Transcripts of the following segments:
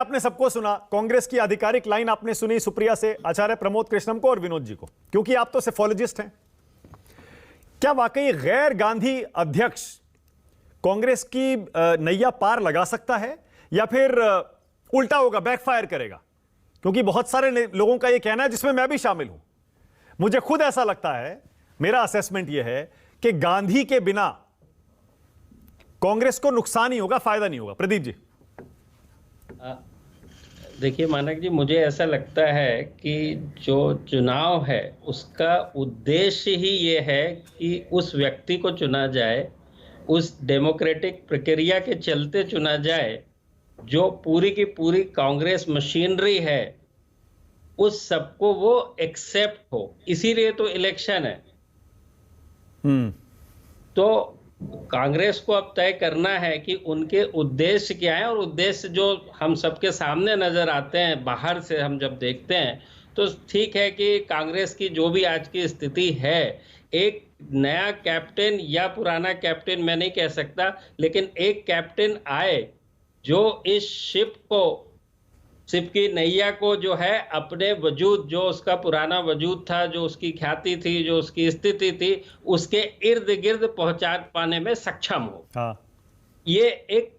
आपने सबको सुना, कांग्रेस की आधिकारिक लाइन आपने सुनी सुप्रिया से, आचार्य प्रमोद कृष्णम को और विनोद जी को, क्योंकि आप तो सेफोलॉजिस्ट हैं। क्या वाकई गैर गांधी अध्यक्ष कांग्रेस की नैया पार लगा सकता है या फिर उल्टा होगा, बैकफायर करेगा? क्योंकि बहुत सारे लोगों का यह कहना है, जिसमें मैं भी शामिल हूं, मुझे खुद ऐसा लगता है, मेरा असेसमेंट यह है कि गांधी के बिना कांग्रेस को नुकसान ही होगा, फायदा नहीं होगा। प्रदीप जी। देखिए मानक जी, मुझे ऐसा लगता है कि जो चुनाव है उसका उद्देश्य ही ये है कि उस व्यक्ति को चुना जाए, उस डेमोक्रेटिक प्रक्रिया के चलते चुना जाए जो पूरी की पूरी कांग्रेस मशीनरी है, उस सबको वो एक्सेप्ट हो। इसीलिए तो इलेक्शन है। तो कांग्रेस को अब तय करना है कि उनके उद्देश्य क्या है, और उद्देश्य जो हम सबके सामने नजर आते हैं, बाहर से हम जब देखते हैं तो ठीक है कि कांग्रेस की जो भी आज की स्थिति है, एक नया कैप्टन या पुराना कैप्टन मैं नहीं कह सकता, लेकिन एक कैप्टन आए जो इस शिप की नैया को जो है अपने वजूद, जो उसका पुराना वजूद था, जो उसकी ख्याति थी, जो उसकी स्थिति थी, उसके इर्द गिर्द पहुंचा पाने में सक्षम हो। हाँ। ये एक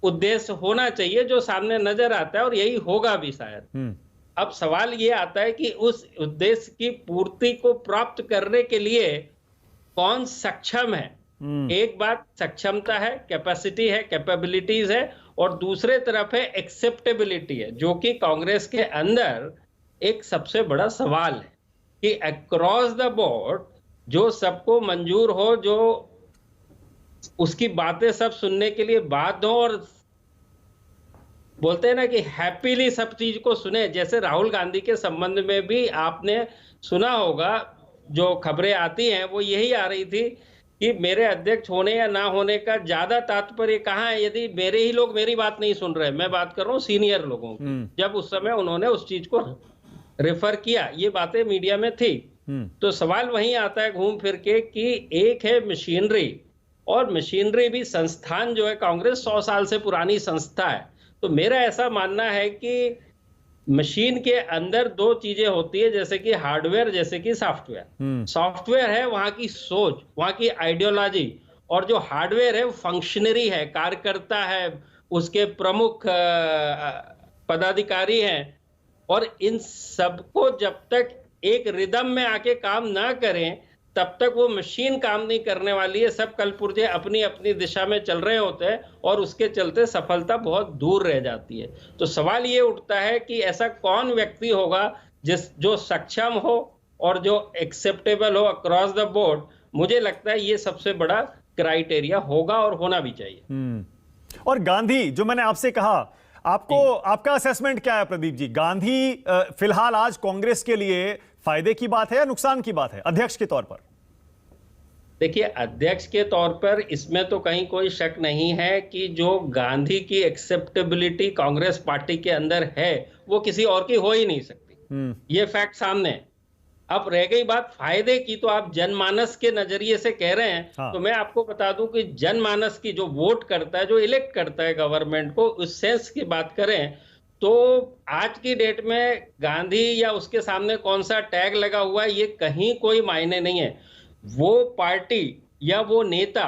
उद्देश्य होना चाहिए जो सामने नजर आता है, और यही होगा भी शायद। अब सवाल ये आता है कि उस उद्देश्य की पूर्ति को प्राप्त करने के लिए कौन सक्षम है। एक बात सक्षमता है, कैपेसिटी है, कैपेबिलिटीज है, और दूसरे तरफ है एक्सेप्टेबिलिटी है, जो कि कांग्रेस के अंदर एक सबसे बड़ा सवाल है कि अक्रॉस द बोर्ड जो सबको मंजूर हो, जो उसकी बातें सब सुनने के लिए बाध्य हो, और बोलते हैं ना कि हैप्पीली सब चीज को सुने। जैसे राहुल गांधी के संबंध में भी आपने सुना होगा, जो खबरें आती हैं वो यही आ रही थी कि मेरे अध्यक्ष होने या ना होने का ज्यादा तात्पर्य कहाँ है, यदि मेरे ही लोग मेरी बात नहीं सुन रहे। मैं बात कर रहा हूँ सीनियर लोगों की, जब उस समय उन्होंने उस चीज को रेफर किया, ये बातें मीडिया में थी। तो सवाल वहीं आता है घूम फिर के कि एक है मशीनरी, और मशीनरी भी संस्थान जो है कांग्रेस 100 साल से पुरानी संस्था है। तो मेरा ऐसा मानना है कि मशीन के अंदर दो चीजें होती है, जैसे कि हार्डवेयर, जैसे कि सॉफ्टवेयर। सॉफ्टवेयर है वहां की सोच, वहां की आइडियोलॉजी, और जो हार्डवेयर है वो फंक्शनरी है, कार्यकर्ता है, उसके प्रमुख पदाधिकारी हैं। और इन सबको जब तक एक रिदम में आके काम ना करें, तब तक वो मशीन काम नहीं करने वाली है। सब कलपुर्जे अपनी अपनी दिशा में चल रहे होते हैं, और उसके चलते सफलता बहुत दूर रह जाती है। तो सवाल ये उठता है कि ऐसा कौन व्यक्ति होगा जो सक्षम हो और जो एक्सेप्टेबल हो अक्रॉस द बोर्ड। मुझे लगता है ये सबसे बड़ा क्राइटेरिया होगा और होना भी चाहिए। और गांधी, जो मैंने आपसे कहा, आपका असेसमेंट क्या है प्रदीप जी? गांधी फिलहाल आज कांग्रेस के लिए फायदे की बात है या नुकसान की बात है अध्यक्ष के तौर पर? देखिए, अध्यक्ष के तौर पर इसमें तो कहीं कोई शक नहीं है कि जो गांधी की एक्सेप्टेबिलिटी कांग्रेस पार्टी के अंदर है, वो किसी और की हो ही नहीं सकती। ये फैक्ट सामने है। अब रह गई बात फायदे की, तो आप जनमानस के नजरिए से कह रहे हैं। हाँ। तो मैं आपको बता दूं कि जनमानस की जो वोट करता है, जो इलेक्ट करता है गवर्नमेंट को, उस सेंस की बात करें तो आज की डेट में गांधी या उसके सामने कौन सा टैग लगा हुआ है, ये कहीं कोई मायने नहीं है। वो पार्टी या वो नेता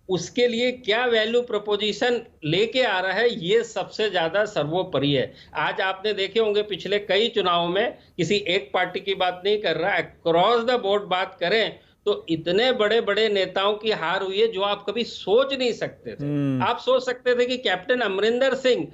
उसके लिए क्या वैल्यू प्रपोजिशन लेके आ रहा है, ये सबसे ज्यादा सर्वोपरि है। आज आपने देखे होंगे पिछले कई चुनावों में, किसी एक पार्टी की बात नहीं कर रहा, अक्रॉस द बोर्ड बात करें तो इतने बड़े बड़े नेताओं की हार हुई है जो आप कभी सोच नहीं सकते थे। आप सोच सकते थे कि कैप्टन अमरिंदर सिंह,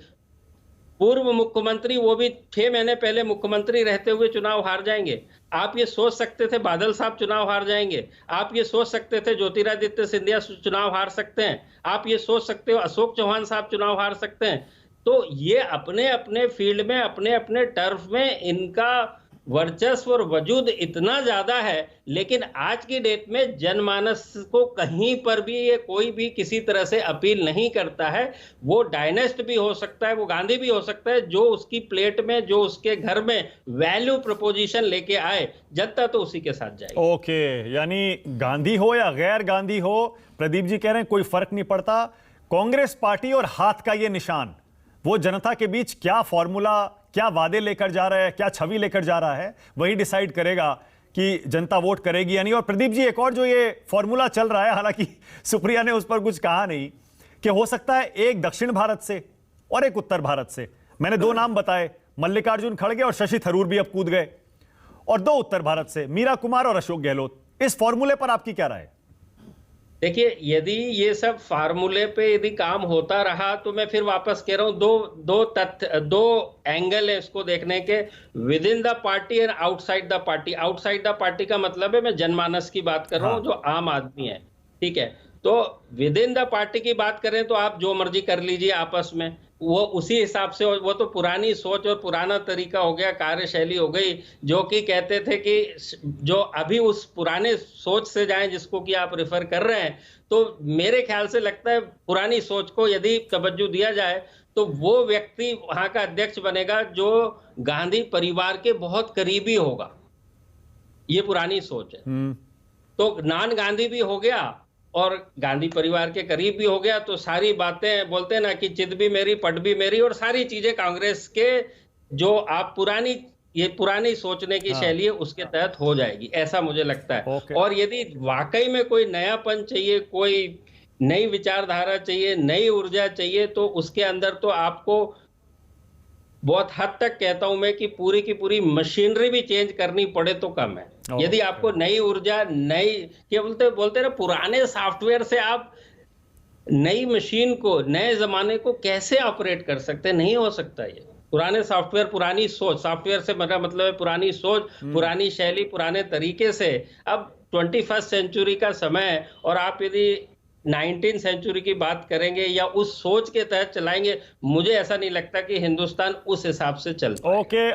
पूर्व मुख्यमंत्री, वो भी 6 महीने पहले मुख्यमंत्री रहते हुए चुनाव हार जाएंगे। आप ये सोच सकते थे बादल साहब चुनाव हार जाएंगे। आप ये सोच सकते थे ज्योतिरादित्य सिंधिया चुनाव हार सकते हैं। आप ये सोच सकते हो अशोक चौहान साहब चुनाव हार सकते हैं। तो ये अपने अपने फील्ड में, अपने अपने टर्फ में इनका वर्चस्व और वजूद इतना ज्यादा है, लेकिन आज की डेट में जनमानस को कहीं पर भी ये कोई भी किसी तरह से अपील नहीं करता है। वो डायनेस्ट भी हो सकता है, वो गांधी भी हो सकता है, जो उसकी प्लेट में, जो उसके घर में वैल्यू प्रपोजिशन लेके आए, जनता तो उसी के साथ जाएगी। ओके, यानी गांधी हो या गैर गांधी हो, प्रदीप जी कह रहे हैं कोई फर्क नहीं पड़ता, कांग्रेस पार्टी और हाथ का ये निशान वो जनता के बीच क्या फॉर्मूला, क्या वादे लेकर जा रहा है, क्या छवि लेकर जा रहा है, वही डिसाइड करेगा कि जनता वोट करेगी या नहीं। और प्रदीप जी, एक और जो ये फॉर्मूला चल रहा है, हालांकि सुप्रिया ने उस पर कुछ कहा नहीं, कि हो सकता है एक दक्षिण भारत से और एक उत्तर भारत से। मैंने दो नाम बताए, मल्लिकार्जुन खड़गे और शशि थरूर भी अब कूद गए, और दो उत्तर भारत से मीरा कुमार और अशोक गहलोत। इस फॉर्मूले पर आपकी क्या राय है? देखिए, यदि ये सब फार्मूले पे यदि काम होता रहा तो मैं फिर वापस कह रहा हूं, दो एंगल है इसको देखने के, with in the party and outside the party. Outside the party का मतलब है मैं जनमानस की बात कर रहा हूं, जो आम आदमी है, ठीक है। तो विद इन द पार्टी की बात करें तो आप जो मर्जी कर लीजिए आपस में, वो उसी हिसाब से, वो तो पुरानी सोच और पुराना तरीका हो गया, कार्यशैली हो गई, जो कि कहते थे कि जो अभी उस पुराने सोच से जाएं जिसको कि आप रेफर कर रहे हैं, तो मेरे ख्याल से लगता है पुरानी सोच को यदि तवज्जो दिया जाए तो वो व्यक्ति वहां का अध्यक्ष बनेगा जो गांधी परिवार के बहुत करीबी होगा। ये पुरानी सोच है। तो नॉन गांधी भी हो गया और गांधी परिवार के करीब भी हो गया, तो सारी बातें बोलते हैं ना कि चित भी मेरी पट भी मेरी, और सारी चीजें कांग्रेस के जो आप पुरानी सोचने की शैली है उसके तहत हो जाएगी, ऐसा मुझे लगता है। और यदि वाकई में कोई नयापन चाहिए, कोई नई विचारधारा चाहिए, नई ऊर्जा चाहिए, तो उसके अंदर तो आपको बहुत हद तक कहता हूं मैं कि पूरी की पूरी मशीनरी भी चेंज करनी पड़े तो कम है। यदि आपको नई ऊर्जा, नई, क्या बोलते ना, पुराने सॉफ्टवेयर से आप नई मशीन को, नए जमाने को कैसे ऑपरेट कर सकते हैं? नहीं हो सकता ये। पुराने सॉफ्टवेयर, पुरानी सोच, सॉफ्टवेयर से मेरा मतलब है पुरानी सोच, पुरानी शैली, पुराने तरीके से। अब 21st सेंचुरी का समय है और आप यदि 19th सेंचुरी की बात करेंगे या उस सोच के तहत चलाएंगे, मुझे ऐसा नहीं लगता कि हिंदुस्तान उस हिसाब से चल पाएगा। ओके।